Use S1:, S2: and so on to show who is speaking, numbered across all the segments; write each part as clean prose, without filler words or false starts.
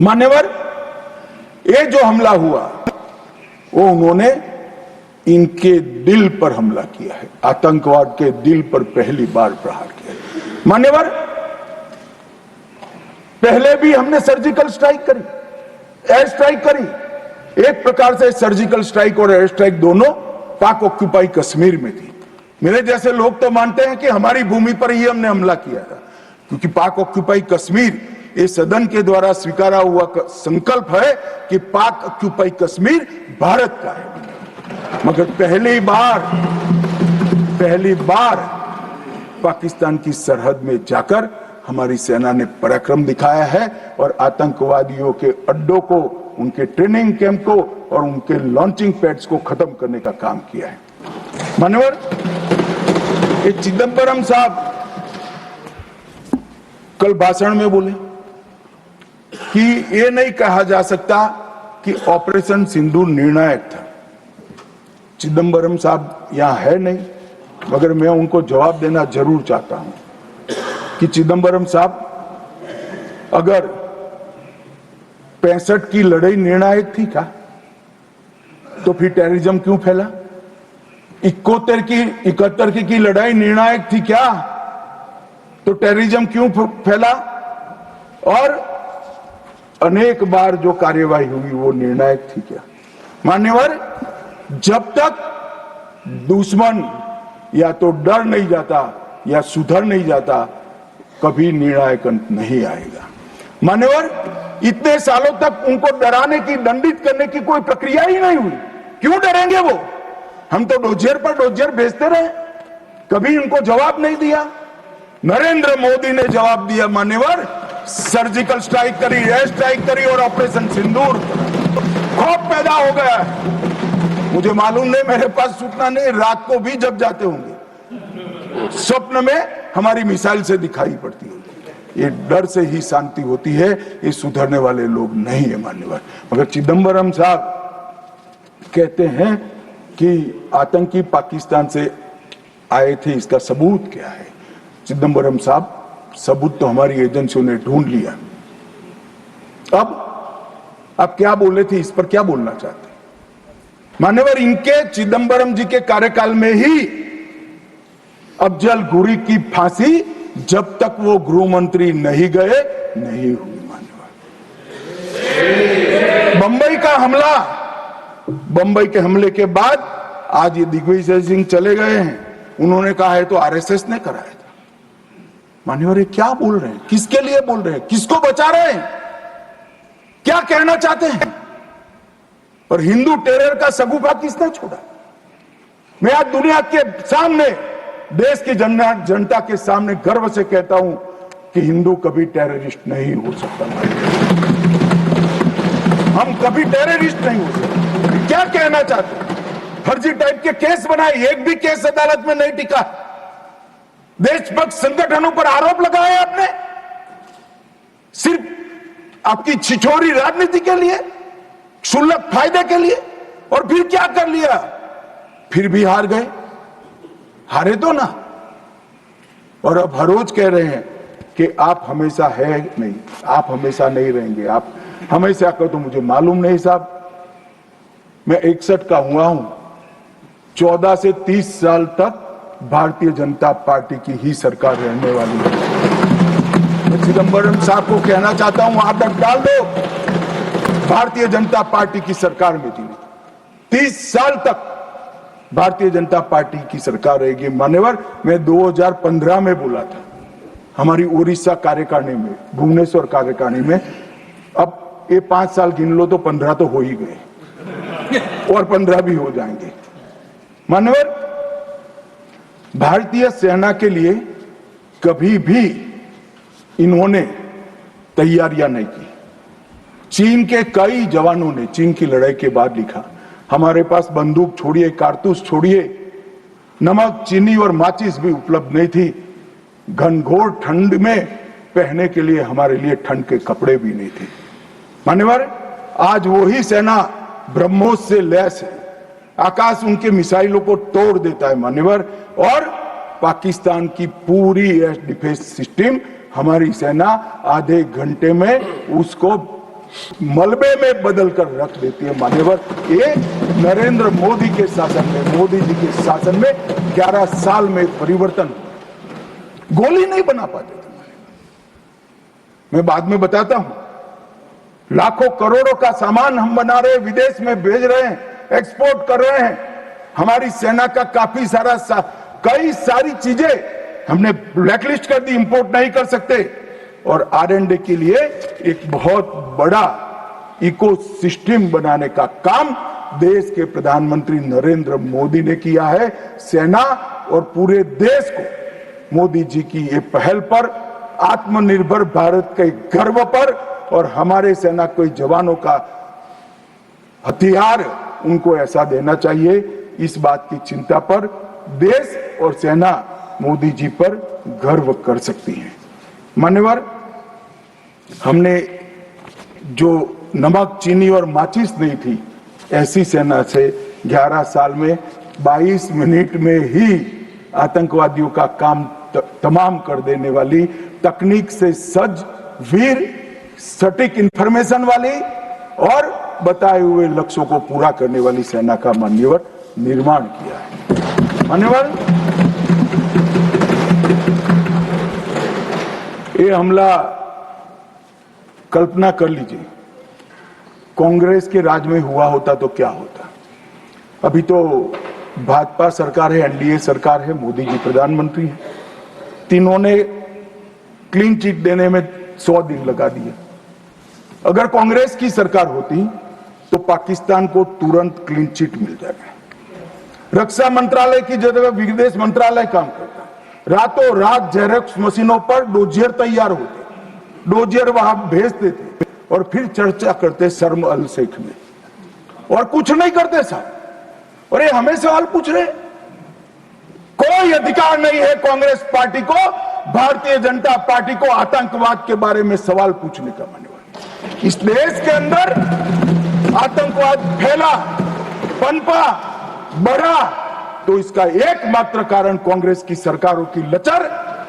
S1: मान्यवर, ये जो हमला हुआ वो उन्होंने इनके दिल पर हमला किया है, आतंकवाद के दिल पर पहली बार प्रहार किया है। मान्यवर, पहले भी हमने सर्जिकल स्ट्राइक करी, एयर स्ट्राइक करी। एक प्रकार से सर्जिकल स्ट्राइक और एयर स्ट्राइक दोनों पाक ऑक्यूपाई कश्मीर में थी। मेरे जैसे लोग तो मानते हैं कि हमारी भूमि पर ही हमने हमला किया था, क्योंकि पाक ऑक्यूपाई कश्मीर ये सदन के द्वारा स्वीकारा हुआ संकल्प है कि पाक ऑक्यूपाई कश्मीर भारत का है। मगर पहली बार पाकिस्तान की सरहद में जाकर हमारी सेना ने पराक्रम दिखाया है और आतंकवादियों के अड्डों को, उनके ट्रेनिंग कैंप को और उनके लॉन्चिंग पैड्स को खत्म करने का काम किया है। मान्यवर, ये चिदंबरम साहब कल भाषण में बोले कि ये नहीं कहा जा सकता कि ऑपरेशन सिंदूर निर्णायक था। चिदंबरम साहब यहां है नहीं, मगर मैं उनको जवाब देना जरूर चाहता हूं कि चिदंबरम साहब, अगर 65 की लड़ाई निर्णायक थी क्या, तो फिर टेररिज्म क्यों फैला? 71 की लड़ाई निर्णायक थी क्या, तो टेररिज्म क्यों फैला? और अनेक बार जो कार्यवाही हुई वो निर्णायक थी क्या? मान्यवर, जब तक दुश्मन या तो डर नहीं जाता या सुधर नहीं जाता, कभी निर्णायक अंत नहीं आएगा। मान्यवर, इतने सालों तक उनको डराने की, दंडित करने की कोई प्रक्रिया ही नहीं हुई। क्यों डरेंगे वो? हम तो डोजियर पर डोजियर भेजते रहे, कभी उनको जवाब नहीं दिया। नरेंद्र मोदी ने जवाब दिया। मान्यवर, सर्जिकल स्ट्राइक करी, एयर स्ट्राइक करी और ऑपरेशन सिंदूर। खौफ पैदा हो गया है। मुझे मालूम नहीं, मेरे पास सूचना नहीं, रात को भी जब जाते होंगे, स्वप्न में हमारी मिसाइल से दिखाई पड़ती होगी। ये डर से ही शांति होती है, ये सुधरने वाले लोग नहीं है मान्यवर। मगर चिदंबरम साहब कहते हैं कि आतंकी पाकिस्तान से आए थे, इसका सबूत क्या है? चिदंबरम साहब, सबूत तो हमारी एजेंसियों ने ढूंढ लिया। अब आप क्या बोले थे, इस पर क्या बोलना चाहते हैं? मान्यवर, इनके चिदंबरम जी के कार्यकाल में ही अफजल गुरी की फांसी जब तक वो गृह मंत्री नहीं गए नहीं हुई। मान्यवर, बंबई का हमला, बंबई के हमले के बाद आज ये दिग्विजय सिंह चले गए हैं, उन्होंने कहा है तो आरएसएस ने कराया था। मान्यवर, ये क्या बोल रहे हैं? किसके लिए बोल रहे हैं? किसको बचा रहे हैं? क्या कहना चाहते हैं? और हिंदू टेरर का सगुफा किसने छोड़ा? मैं आज दुनिया के सामने, देश की जनता के सामने गर्व से कहता हूं कि हिंदू कभी टेररिस्ट नहीं हो सकता। हम कभी टेररिस्ट नहीं हो सकते। क्या कहना चाहते हैं? फर्जी टाइप के केस बनाए, एक भी केस अदालत में नहीं टिका। देशभक्त संगठनों पर आरोप लगाए आपने, सिर्फ आपकी छिछोरी राजनीति के लिए, क्षुल्लक फायदे के लिए। और फिर क्या कर लिया? फिर भी हार गए। हारे तो ना। और अब हर रोज कह रहे हैं कि आप हमेशा है नहीं, आप हमेशा नहीं रहेंगे, आप हमेशा का तो मुझे मालूम नहीं साहब। मैं 61 का हुआ हूं, 14 से 30 साल तक भारतीय जनता पार्टी की ही सरकार रहने वाली है। मैं चिदंबरम साहब को कहना चाहता हूं, आप तक डाल दो, भारतीय जनता पार्टी की सरकार में थी, 30 साल तक भारतीय जनता पार्टी की सरकार रहेगी। मान्यवर, मैं 2015 में बोला था हमारी उड़ीसा कार्यकारिणी में, भुवनेश्वर कार्यकारिणी में। अब ये 5 साल गिन लो तो 15 तो हो ही गए और 15 भी हो जाएंगे। मान्यवर, भारतीय सेना के लिए कभी भी इन्होंने तैयारियां नहीं की। चीन के कई जवानों ने चीन की लड़ाई के बाद लिखा, हमारे पास बंदूक छोड़िए, कारतूस छोड़िए, नमक, चीनी और माचिस भी उपलब्ध नहीं थी। घनघोर ठंड में पहनने के लिए हमारे लिए ठंड के कपड़े भी नहीं थे। मान्यवर, आज वही सेना ब्रह्मोस से लैस है, आकाश उनके मिसाइलों को तोड़ देता है। मान्यवर, और पाकिस्तान की पूरी एयर डिफेंस सिस्टम हमारी सेना आधे घंटे में उसको मलबे में बदल कर रख देती है। मान्यवर, ये नरेंद्र मोदी के शासन में, मोदी जी के शासन में 11 साल में परिवर्तन, गोली नहीं बना पाते थे। मैं बाद में बताता हूं। लाखों करोड़ों का सामान हम बना रहे हैं, विदेश में भेज रहे हैं, एक्सपोर्ट कर रहे हैं। हमारी सेना का काफी सारा कई सारी चीजें हमने ब्लैकलिस्ट कर दी, इंपोर्ट नहीं कर सकते। और R&D के लिए एक बहुत बड़ा इकोसिस्टम बनाने का काम देश के प्रधानमंत्री नरेंद्र मोदी ने किया है। सेना और पूरे देश को मोदी जी की ये पहल पर, आत्मनिर्भर भारत के गर्व पर और हमारे सेना के जवानों का हथियार उनको ऐसा देना चाहिए, इस बात की चिंता पर देश और सेना मोदी जी पर गर्व कर सकती है। मान्यवर, हमने जो नमक, चीनी और माचिस नहीं थी, ऐसी सेना से 11 साल में 22 मिनट में ही आतंकवादियों का काम तमाम कर देने वाली, तकनीक से सज्ज, वीर, सटीक इंफॉर्मेशन वाली और बताए हुए लक्ष्यों को पूरा करने वाली सेना का मान्यवर निर्माण किया है। मान्यवर, ये हमला, कल्पना कर लीजिए कांग्रेस के राज में हुआ होता तो क्या होता। अभी तो भाजपा सरकार है, NDA सरकार है, मोदी जी प्रधानमंत्री हैं, तीनों ने क्लीन चिट देने में 100 दिन लगा दिए। अगर कांग्रेस की सरकार होती तो पाकिस्तान को तुरंत क्लीन चिट मिल जाएगा। रक्षा मंत्रालय की जगह विदेश मंत्रालय काम करता, रातों रात जेरॉक्स मशीनों पर डोजियर तैयार होते, डोजियर वहां भेजते थे और फिर चर्चा करते शर्म अल शेख में, और कुछ नहीं करते साहब। और ये हमें सवाल पूछ रहे, कोई अधिकार नहीं है कांग्रेस पार्टी को, भारतीय जनता पार्टी को आतंकवाद के बारे में सवाल पूछने का। मान्यवर, इस देश के अंदर आतंकवाद फैला, पनपा, बढ़ा, तो इसका एकमात्र कारण कांग्रेस की सरकारों की लचर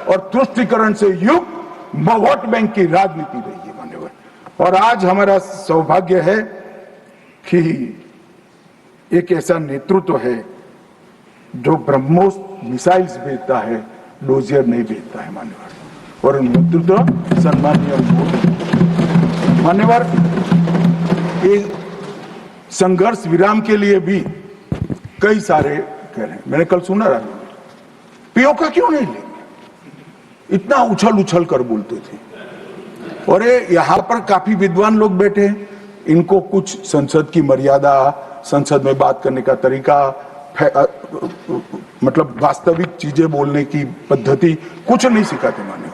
S1: और तुष्टीकरण से युक्त वोट बैंक की राजनीति रही है। मान्यवर, और आज हमारा सौभाग्य है कि एक ऐसा नेतृत्व है जो ब्रह्मोस मिसाइल्स भेजता है, डोजियर नहीं भेजता है। मान्यवर, और नेतृत्व सम्मानीय मोदी। मान्यवर, ये संघर्ष विराम के लिए भी कई सारे कह रहे हैं। मैंने कल सुना रहा, पीओ का क्यों नहीं लेंगे, इतना उछल उछल कर बोलते थे। और ये यहां पर काफी विद्वान लोग बैठे हैं, इनको कुछ संसद की मर्यादा, संसद में बात करने का तरीका, मतलब वास्तविक चीजें बोलने की पद्धति कुछ नहीं सिखाते। माने